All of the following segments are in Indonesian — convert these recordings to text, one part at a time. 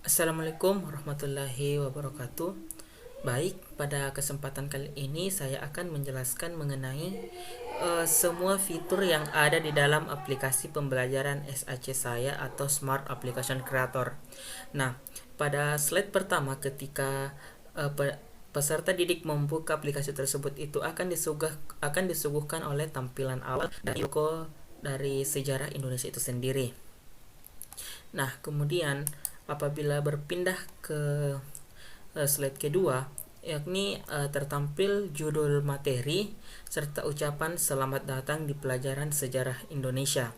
Assalamualaikum warahmatullahi wabarakatuh. Baik, pada kesempatan kali ini saya akan menjelaskan mengenai semua fitur yang ada di dalam aplikasi pembelajaran SAC saya atau Smart Application Creator. Nah, pada slide pertama ketika peserta didik membuka aplikasi tersebut itu akan disuguhkan oleh tampilan awal dan logo dari sejarah Indonesia itu sendiri. Nah, kemudian apabila berpindah ke slide kedua, yakni tertampil judul materi serta ucapan selamat datang di pelajaran sejarah Indonesia.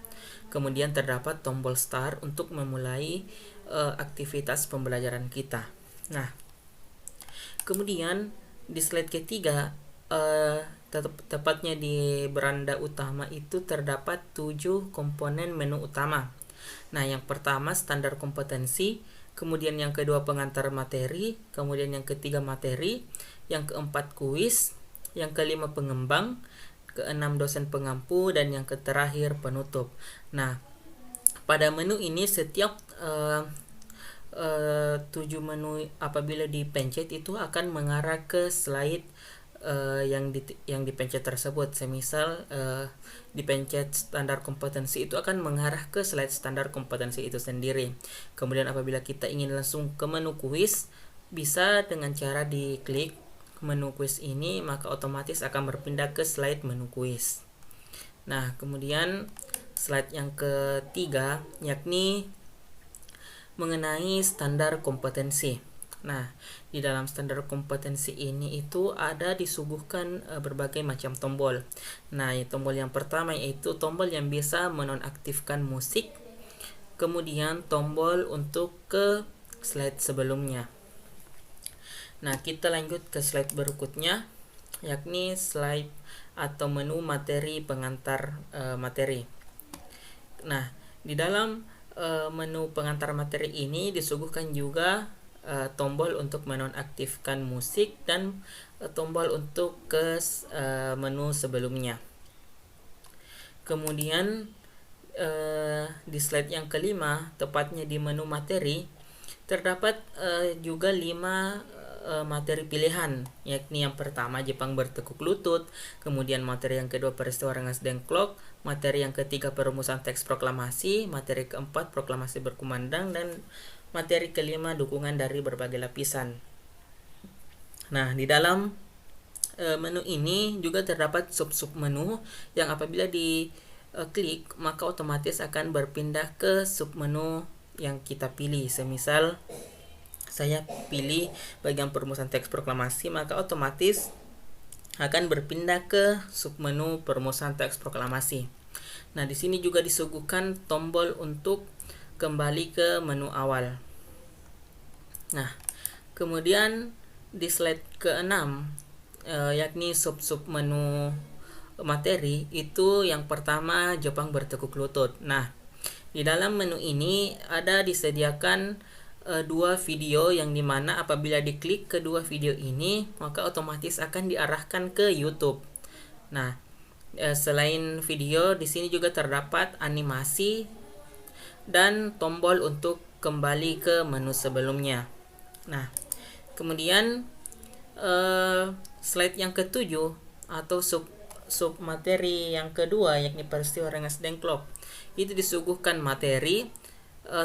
Kemudian terdapat tombol start untuk memulai aktivitas pembelajaran kita. Nah, kemudian di slide ketiga, tepatnya di beranda utama itu terdapat 7 komponen menu utama. Nah, yang pertama standar kompetensi, kemudian yang kedua pengantar materi, kemudian yang ketiga materi, yang keempat kuis, yang kelima pengembang, keenam dosen pengampu, dan yang terakhir penutup. Nah, pada menu ini setiap 7 menu apabila dipencet itu akan mengarah ke slide yang dipencet tersebut. Semisal dipencet standar kompetensi itu akan mengarah ke slide standar kompetensi itu sendiri. Kemudian apabila kita ingin langsung ke menu kuis, bisa dengan cara diklik menu kuis ini, maka otomatis akan berpindah ke slide menu kuis. Nah, kemudian slide yang ketiga yakni mengenai standar kompetensi. Nah, di dalam standar kompetensi ini itu ada disuguhkan berbagai macam tombol. Nah, tombol yang pertama yaitu tombol yang bisa menonaktifkan musik. Kemudian tombol untuk ke slide sebelumnya. Nah, kita lanjut ke slide berikutnya, yakni slide atau menu materi pengantar materi. Nah, di dalam menu pengantar materi ini disuguhkan juga tombol untuk menonaktifkan musik dan tombol untuk ke menu sebelumnya. Kemudian di slide yang kelima, tepatnya di menu materi, terdapat juga 5 materi pilihan, yakni yang pertama Jepang bertekuk lutut, kemudian materi yang kedua peristiwa Rengas Dengklok, materi yang ketiga perumusan teks proklamasi, materi keempat proklamasi berkumandang, dan materi kelima dukungan dari berbagai lapisan. Nah, di dalam menu ini juga terdapat sub-sub menu yang apabila diklik maka otomatis akan berpindah ke sub menu yang kita pilih. Semisal saya pilih bagian perumusan teks proklamasi, maka otomatis akan berpindah ke submenu perumusan teks proklamasi. Nah, di sini juga disuguhkan tombol untuk kembali ke menu awal. Nah, kemudian di slide ke-6 yakni sub-sub menu materi itu yang pertama Jepang bertekuk lutut. Nah, di dalam menu ini ada disediakan 2 video yang dimana apabila diklik kedua video ini maka otomatis akan diarahkan ke YouTube. Nah, selain video di sini juga terdapat animasi dan tombol untuk kembali ke menu sebelumnya. Nah, kemudian slide yang ketujuh atau sub materi yang kedua yakni peristiwa Rengas Dengklok itu disuguhkan materi,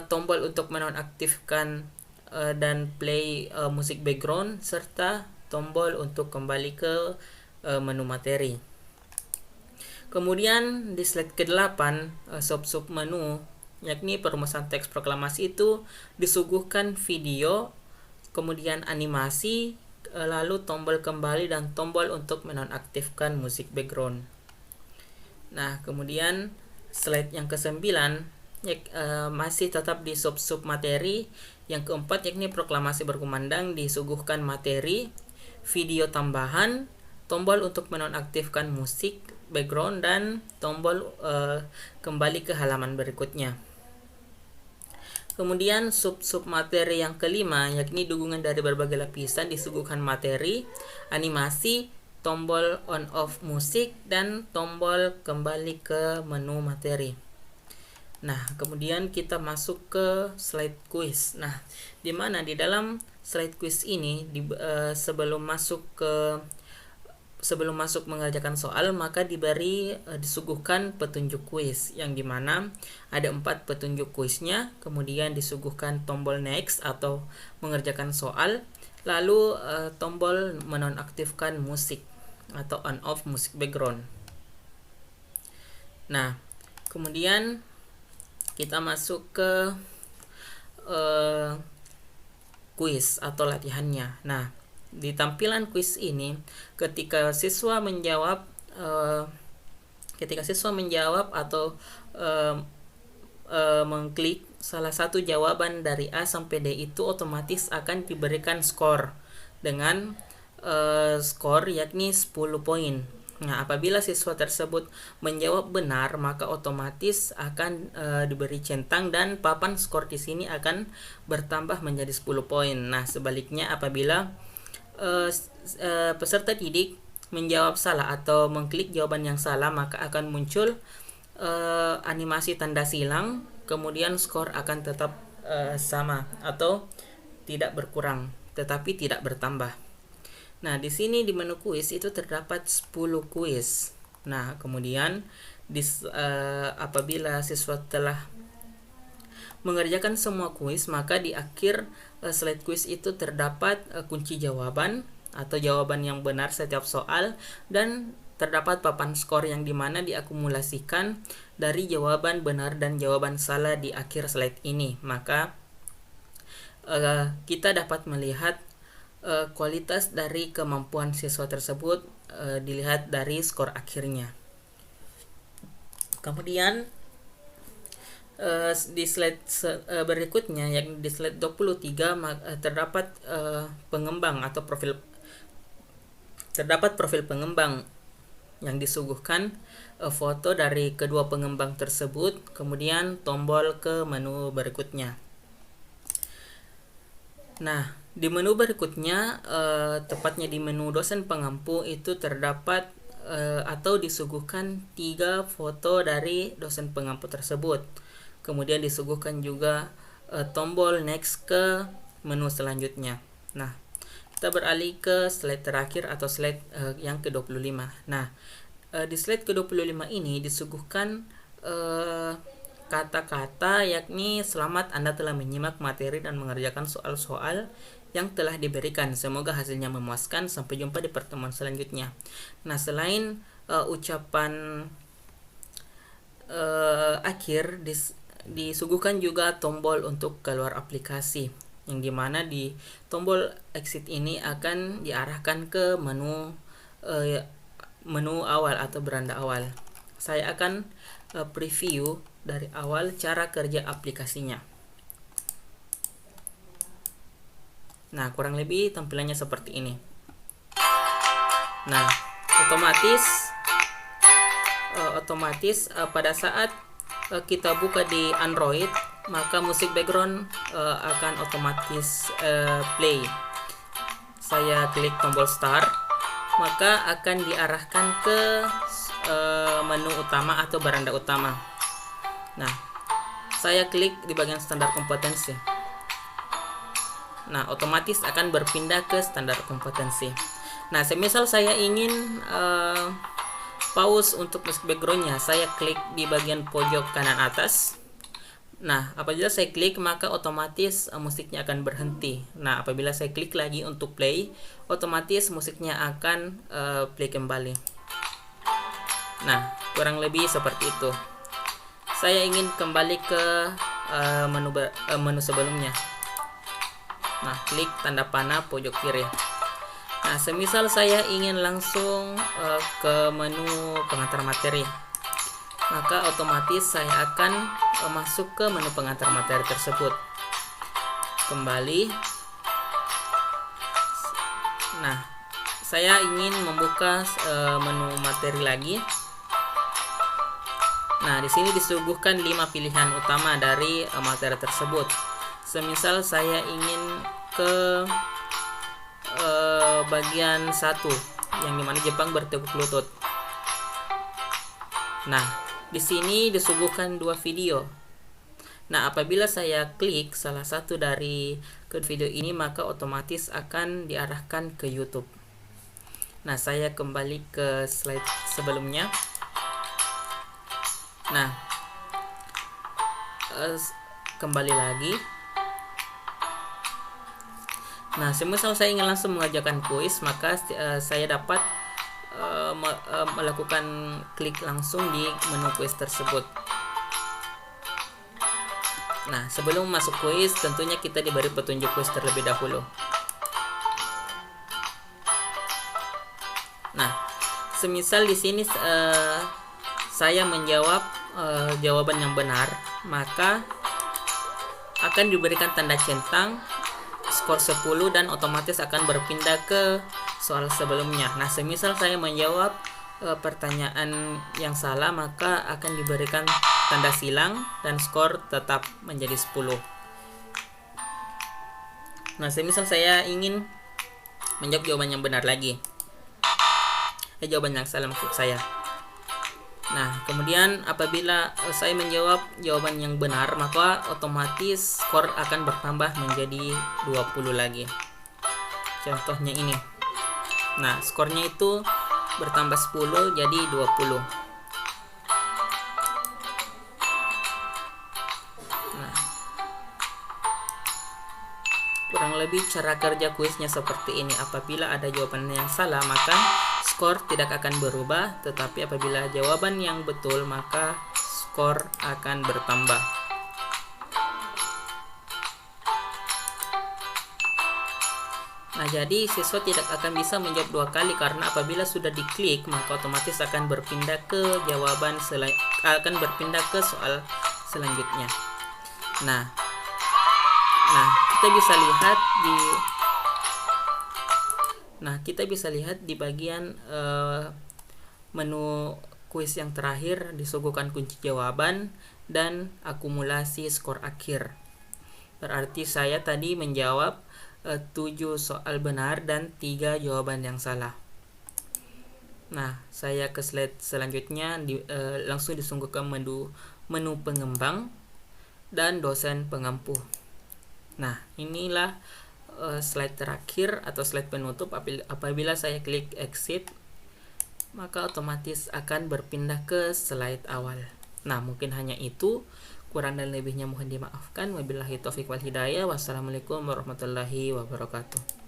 tombol untuk menonaktifkan dan play musik background, serta tombol untuk kembali ke menu materi. Kemudian di slide ke-8 sub menu yakni perumusan teks proklamasi itu disuguhkan video, kemudian animasi, lalu tombol kembali dan tombol untuk menonaktifkan musik background. Nah, kemudian slide yang ke-9 masih tetap di sub materi. Yang keempat yakni proklamasi berkumandang disuguhkan materi, video tambahan, tombol untuk menonaktifkan musik background, dan tombol kembali ke halaman berikutnya. Kemudian sub materi yang kelima yakni dukungan dari berbagai lapisan disuguhkan materi, animasi, tombol on off musik, dan tombol kembali ke menu materi. Nah, kemudian kita masuk ke slide quiz. Nah, di mana di dalam slide quiz ini sebelum masuk mengerjakan soal, maka disuguhkan petunjuk kuis yang dimana ada 4 petunjuk kuisnya, kemudian disuguhkan tombol next atau mengerjakan soal, lalu tombol menonaktifkan musik atau on off musik background. Nah, kemudian kita masuk ke kuis atau latihannya. Nah, di tampilan kuis ini ketika siswa menjawab atau mengklik salah satu jawaban dari A sampai D, itu otomatis akan diberikan skor dengan skor yakni 10 poin. Nah, apabila siswa tersebut menjawab benar, maka otomatis akan diberi centang dan papan skor di sini akan bertambah menjadi 10 poin. Nah, sebaliknya apabila peserta didik menjawab salah atau mengklik jawaban yang salah, maka akan muncul animasi tanda silang, kemudian skor akan tetap sama atau tidak berkurang, tetapi tidak bertambah. Nah, di sini di menu kuis itu terdapat 10 kuis. Nah, kemudian apabila siswa telah mengerjakan semua kuis, maka di akhir slide kuis itu terdapat kunci jawaban atau jawaban yang benar setiap soal, dan terdapat papan skor yang dimana diakumulasikan dari jawaban benar dan jawaban salah di akhir slide ini. Maka kita dapat melihat kualitas dari kemampuan siswa tersebut dilihat dari skor akhirnya. Kemudian di slide berikutnya, yakni di slide 23, terdapat profil pengembang yang disuguhkan foto dari kedua pengembang tersebut, kemudian tombol ke menu berikutnya. Nah, di menu berikutnya, tepatnya di menu dosen pengampu, itu terdapat atau disuguhkan 3 foto dari dosen pengampu tersebut. Kemudian disuguhkan juga tombol next ke menu selanjutnya. Nah, kita beralih ke slide terakhir atau slide yang ke-25. Nah, di slide ke-25 ini disuguhkan kata-kata yakni selamat Anda telah menyimak materi dan mengerjakan soal-soal yang telah diberikan. Semoga hasilnya memuaskan. Sampai jumpa di pertemuan selanjutnya. Nah, selain ucapan akhir, disuguhkan juga tombol untuk keluar aplikasi, yang dimana di tombol exit ini akan diarahkan ke menu awal atau beranda awal. Saya akan preview dari awal cara kerja aplikasinya. Nah, kurang lebih tampilannya seperti ini. Nah, otomatis pada saat kita buka di Android, maka musik background akan otomatis play. Saya klik tombol start, maka akan diarahkan ke menu utama atau beranda utama. Nah, saya klik di bagian standar kompetensi. Nah, otomatis akan berpindah ke standar kompetensi. Nah, semisal saya ingin pause untuk musik backgroundnya, saya klik di bagian pojok kanan atas. Nah, apabila saya klik, maka otomatis musiknya akan berhenti. Nah, apabila saya klik lagi untuk play, otomatis musiknya akan play kembali. Nah, kurang lebih seperti itu. Saya ingin kembali ke menu sebelumnya. Nah, klik tanda panah pojok kiri. Nah, semisal saya ingin langsung ke menu pengantar materi, maka otomatis saya akan masuk ke menu pengantar materi tersebut. Kembali. Nah, saya ingin membuka menu materi lagi. Nah, di sini disuguhkan 5 pilihan utama dari materi tersebut. Semisal saya ingin ke bagian 1, yang dimana Jepang bertekuk lutut. Nah, di sini disuguhkan 2 video. Nah, apabila saya klik salah satu dari video ini, maka otomatis akan diarahkan ke YouTube. Nah, saya kembali ke slide sebelumnya. Nah, kembali lagi. Nah, semisal saya ingin langsung mengajarkan kuis, maka saya dapat melakukan klik langsung di menu kuis tersebut. Nah, sebelum masuk kuis, tentunya kita diberi petunjuk kuis terlebih dahulu. Nah, semisal di sini saya menjawab jawaban yang benar, maka akan diberikan tanda centang skor 10 dan otomatis akan berpindah ke soal sebelumnya. Nah, semisal saya menjawab pertanyaan yang salah, maka akan diberikan tanda silang dan skor tetap menjadi 10. Nah, semisal saya ingin menjawab jawaban yang benar lagi. Jawaban yang salah maksud saya. Nah, kemudian apabila saya menjawab jawaban yang benar, maka otomatis skor akan bertambah menjadi 20 lagi. Contohnya ini. Nah, skornya itu bertambah 10 jadi 20. Nah, kurang lebih cara kerja kuisnya seperti ini. Apabila ada jawaban yang salah, maka skor tidak akan berubah, tetapi apabila jawaban yang betul, maka skor akan bertambah. Nah, jadi siswa tidak akan bisa menjawab 2 kali karena apabila sudah diklik, maka otomatis akan berpindah ke soal selanjutnya. Nah, kita bisa lihat di bagian menu kuis yang terakhir disuguhkan kunci jawaban dan akumulasi skor akhir. Berarti saya tadi menjawab 7 soal benar dan 3 jawaban yang salah. Nah, saya ke slide selanjutnya, langsung disuguhkan menu pengembang dan dosen pengampu. Nah, inilah slide terakhir atau slide penutup. Apabila saya klik exit, maka otomatis akan berpindah ke slide awal. Nah, mungkin hanya itu. Kurang dan lebihnya mohon dimaafkan. Wabillahi taufiq wal hidayah. Wassalamualaikum warahmatullahi wabarakatuh.